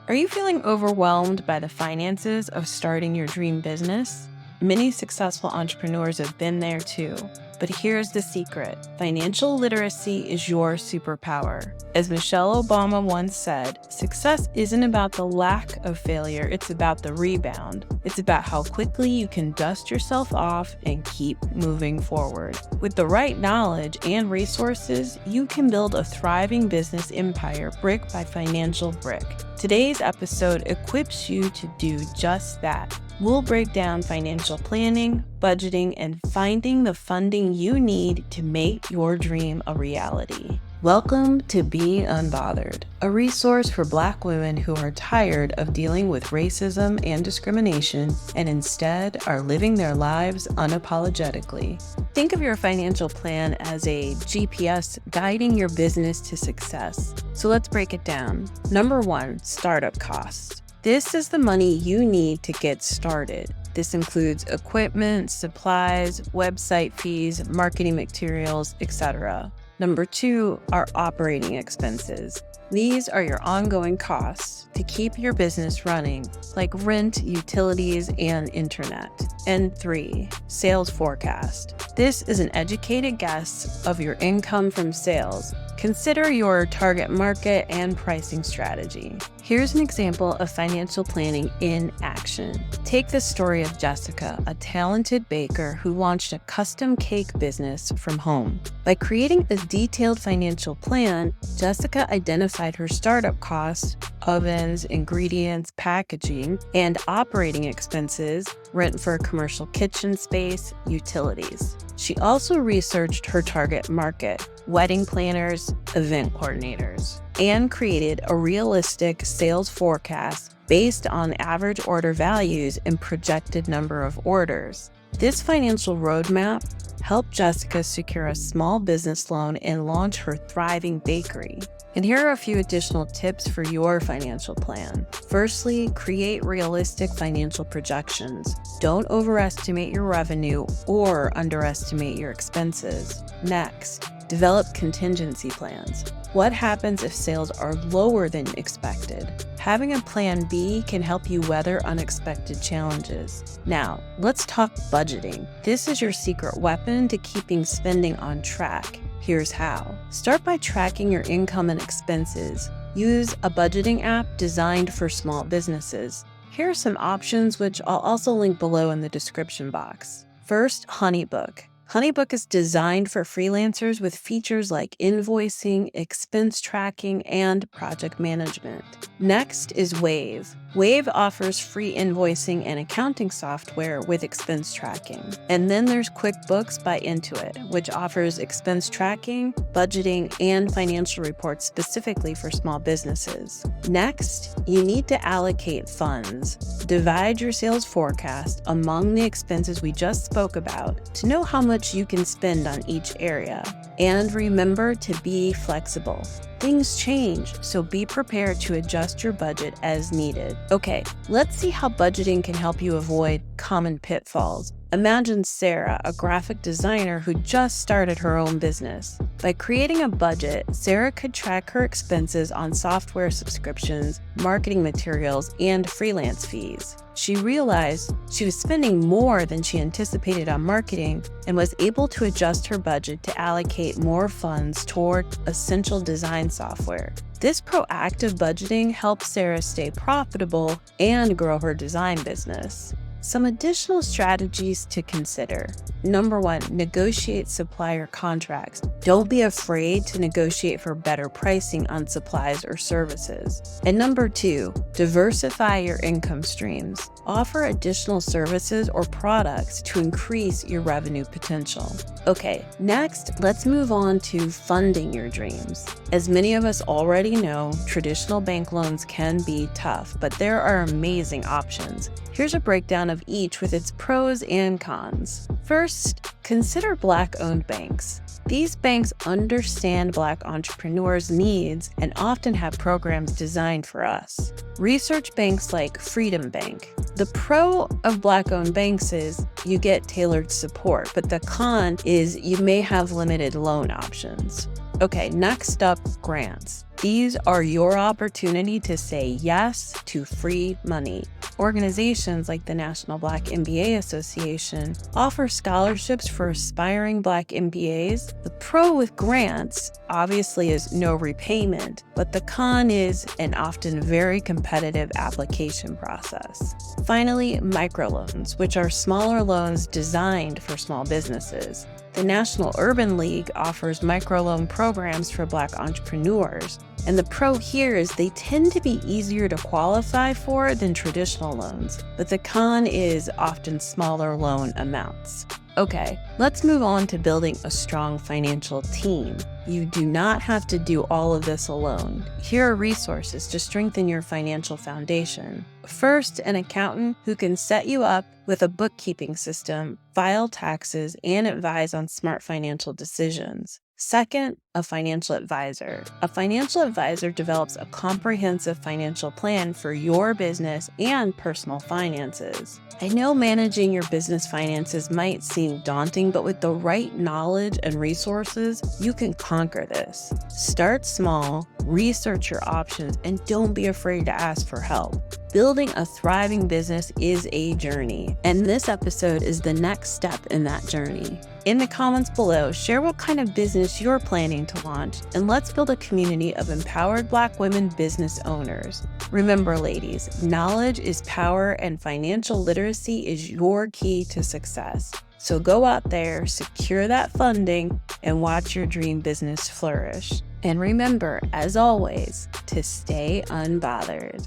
Are you feeling overwhelmed by the finances of starting your dream business? Many successful entrepreneurs have been there too. But here's the secret. Financial literacy is your superpower. As Michelle Obama once said, success isn't about the lack of failure, it's about the rebound. It's about how quickly you can dust yourself off and keep moving forward. With the right knowledge and resources, you can build a thriving business empire brick by financial brick. Today's episode equips you to do just that. We'll break down financial planning, budgeting, and finding the funding you need to make your dream a reality. Welcome to Being Unbothered, a resource for Black women who are tired of dealing with racism and discrimination and instead are living their lives unapologetically. Think of your financial plan as a GPS guiding your business to success. So let's break it down. Number 1, startup costs. This is the money you need to get started. This includes equipment, supplies, website fees, marketing materials, etc. Number 2 are operating expenses. These are your ongoing costs to keep your business running, like rent, utilities, and internet. And 3, sales forecast. This is an educated guess of your income from sales. Consider your target market and pricing strategy. Here's an example of financial planning in action. Take the story of Jessica, a talented baker who launched a custom cake business from home. By creating a detailed financial plan, Jessica identified her startup costs, ovens, ingredients, packaging, and operating expenses, rent for a commercial kitchen space, utilities. She also researched her target market, wedding planners, event coordinators, and created a realistic sales forecast based on average order values and projected number of orders. This financial roadmap helped Jessica secure a small business loan and launch her thriving bakery. And here are a few additional tips for your financial plan. Firstly, create realistic financial projections. Don't overestimate your revenue or underestimate your expenses. Next, develop contingency plans. What happens if sales are lower than expected? Having a plan B can help you weather unexpected challenges. Now, let's talk budgeting. This is your secret weapon to keeping spending on track. Here's how. Start by tracking your income and expenses. Use a budgeting app designed for small businesses. Here are some options which I'll also link below in the description box. First, HoneyBook. HoneyBook is designed for freelancers with features like invoicing, expense tracking, and project management. Next is Wave. Wave offers free invoicing and accounting software with expense tracking. And then there's QuickBooks by Intuit, which offers expense tracking, budgeting, and financial reports specifically for small businesses. Next, you need to allocate funds. Divide your sales forecast among the expenses we just spoke about to know how much you can spend on each area. And remember to be flexible. Things change, so be prepared to adjust your budget as needed. Okay, let's see how budgeting can help you avoid common pitfalls. Imagine Sarah, a graphic designer who just started her own business. By creating a budget, Sarah could track her expenses on software subscriptions, marketing materials, and freelance fees. She realized she was spending more than she anticipated on marketing and was able to adjust her budget to allocate more funds toward essential design software. This proactive budgeting helped Sarah stay profitable and grow her design business. Some additional strategies to consider. Number 1, negotiate supplier contracts. Don't be afraid to negotiate for better pricing on supplies or services. And number 2, diversify your income streams. Offer additional services or products to increase your revenue potential. Okay, next, let's move on to funding your dreams. As many of us already know, traditional bank loans can be tough, but there are amazing options. Here's a breakdown of each with its pros and cons. First, consider Black-owned banks. These banks understand Black entrepreneurs' needs and often have programs designed for us. Research banks like Freedom Bank. The pro of Black-owned banks is you get tailored support, but the con is you may have limited loan options. Okay, next up, grants. These are your opportunity to say yes to free money. Organizations like the National Black MBA Association offer scholarships for aspiring Black MBAs. The pro with grants obviously is no repayment, but the con is an often very competitive application process. Finally, microloans, which are smaller loans designed for small businesses. The National Urban League offers microloan programs for Black entrepreneurs, and the pro here is they tend to be easier to qualify for than traditional loans, but the con is often smaller loan amounts. Okay, let's move on to building a strong financial team. You do not have to do all of this alone. Here are resources to strengthen your financial foundation. First, an accountant who can set you up with a bookkeeping system, file taxes, and advise on smart financial decisions. Second, a financial advisor. A financial advisor develops a comprehensive financial plan for your business and personal finances. I know managing your business finances might seem daunting, but with the right knowledge and resources, you can conquer this. Start small, research your options, and don't be afraid to ask for help. Building a thriving business is a journey, and this episode is the next step in that journey. In the comments below, share what kind of business you're planning to launch, and let's build a community of empowered Black women business owners. Remember, ladies, knowledge is power, and financial literacy is your key to success. So go out there, secure that funding, and watch your dream business flourish. And remember, as always, to stay unbothered.